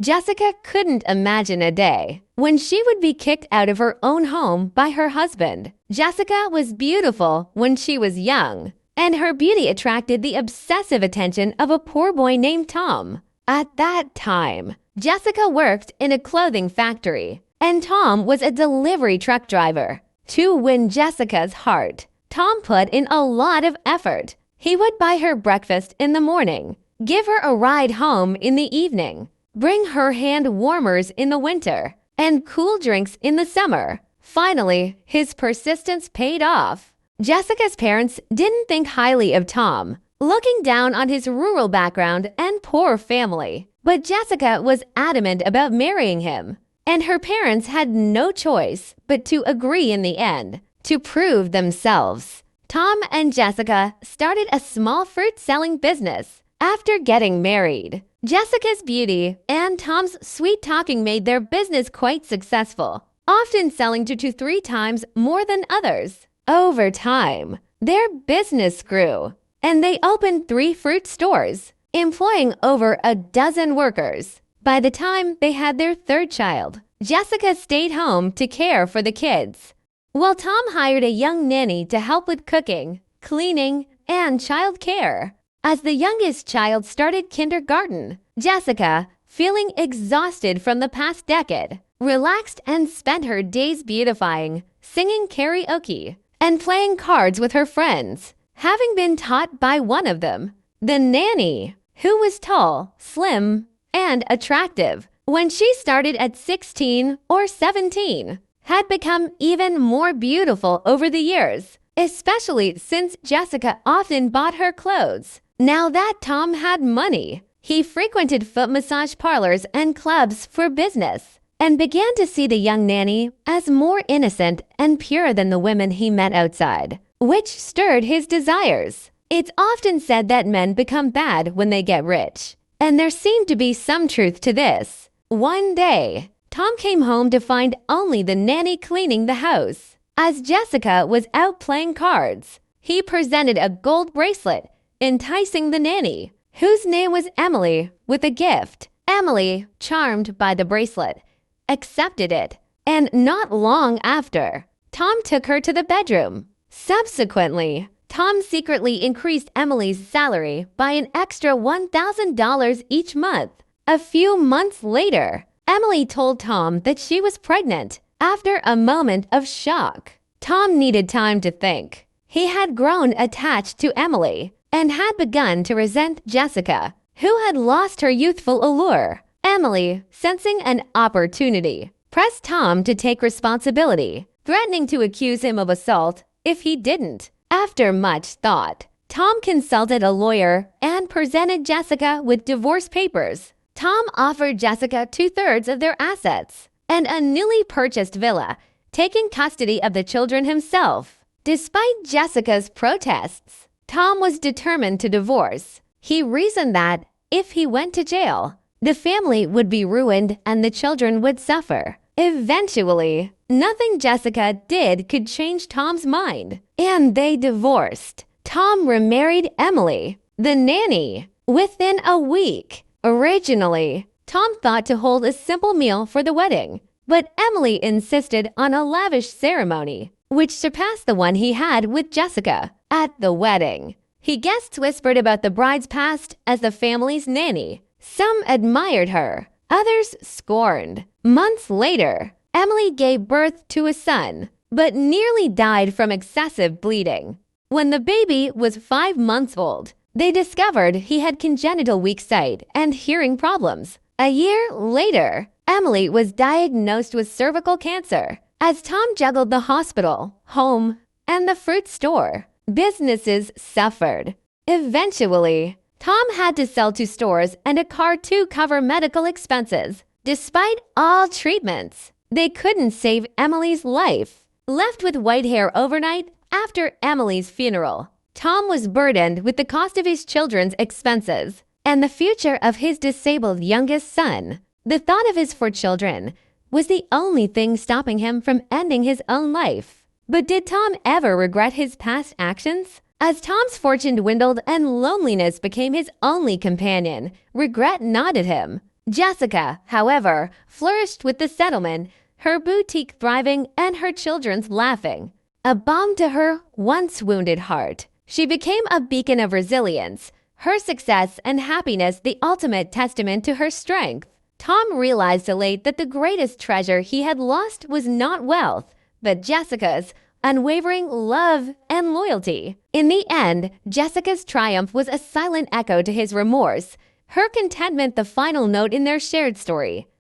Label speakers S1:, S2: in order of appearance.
S1: Jessica couldn't imagine a day when she would be kicked out of her own home by her husband. Jessica was beautiful when she was young, and her beauty attracted the obsessive attention of a poor boy named Tom. At that time, Jessica worked in a clothing factory, and Tom was a delivery truck driver. To win Jessica's heart, Tom put in a lot of effort. He would buy her breakfast in the morning, give her a ride home in the evening, bring her hand warmers in the winter, and cool drinks in the summer. Finally, his persistence paid off. Jessica's parents didn't think highly of Tom, looking down on his rural background and poor family. But Jessica was adamant about marrying him, and her parents had no choice but to agree in the end. To prove themselves, Tom and Jessica started a small fruit-selling business. After getting married, Jessica's beauty and Tom's sweet talking made their business quite successful, often selling 2 to 3 times more than others. Over time, their business grew, and they opened 3 fruit stores, employing over a dozen workers. By the time they had their 3rd child, Jessica stayed home to care for the kids, while Tom hired a young nanny to help with cooking, cleaning, and child care. As the youngest child started kindergarten, Jessica, feeling exhausted from the past decade, relaxed and spent her days beautifying, singing karaoke, and playing cards with her friends, having been taught by one of them, the nanny, who was tall, slim, and attractive. When she started at 16 or 17, had become even more beautiful over the years, especially since Jessica often bought her clothes. Now that Tom had money, he frequented foot massage parlors and clubs for business, and began to see the young nanny as more innocent and pure than the women he met outside, which stirred his desires. It's often said that men become bad when they get rich, and there seemed to be some truth to this. One day, Tom came home to find only the nanny cleaning the house. As Jessica was out playing cards, he presented a gold bracelet, enticing the nanny, whose name was Emily, with a gift. Emily, charmed by the bracelet, accepted it, and not long after, Tom took her to the bedroom. Subsequently, Tom secretly increased Emily's salary by an extra $1,000 each month. A few months later, Emily told Tom that she was pregnant. After a moment of shock, Tom needed time to think. He had grown attached to Emily and had begun to resent Jessica, who had lost her youthful allure. Emily, sensing an opportunity, pressed Tom to take responsibility, threatening to accuse him of assault if he didn't. After much thought, Tom consulted a lawyer and presented Jessica with divorce papers. Tom offered Jessica 2/3 of their assets and a newly purchased villa, taking custody of the children himself. Despite Jessica's protests, Tom was determined to divorce. He reasoned that if he went to jail, the family would be ruined and the children would suffer. Eventually, nothing Jessica did could change Tom's mind, and they divorced. Tom remarried Emily, the nanny, within a week. Originally, Tom thought to hold a simple meal for the wedding, but Emily insisted on a lavish ceremony, which surpassed the one he had with Jessica. At the wedding, guests whispered about the bride's past as the family's nanny. Some admired her, others scorned. Months later, Emily gave birth to a son, but nearly died from excessive bleeding. When the baby was 5 months old, they discovered he had congenital weak sight and hearing problems. A year later, Emily was diagnosed with cervical cancer. As Tom juggled the hospital, home, and the fruit store, businesses suffered. Eventually, Tom had to sell 2 stores and a car to cover medical expenses. Despite all treatments, they couldn't save Emily's life. Left with white hair overnight after Emily's funeral, Tom was burdened with the cost of his children's expenses and the future of his disabled youngest son. The thought of his 4 children was the only thing stopping him from ending his own life. But did Tom ever regret his past actions? As Tom's fortune dwindled and loneliness became his only companion, regret gnawed at him. Jessica, however, flourished with the settlement, her boutique thriving and her children's laughing. A balm to her once wounded heart, she became a beacon of resilience, her success and happiness the ultimate testament to her strength. Tom realized late that the greatest treasure he had lost was not wealth, but Jessica's unwavering love and loyalty. In the end, Jessica's triumph was a silent echo to his remorse, her contentment the final note in their shared story.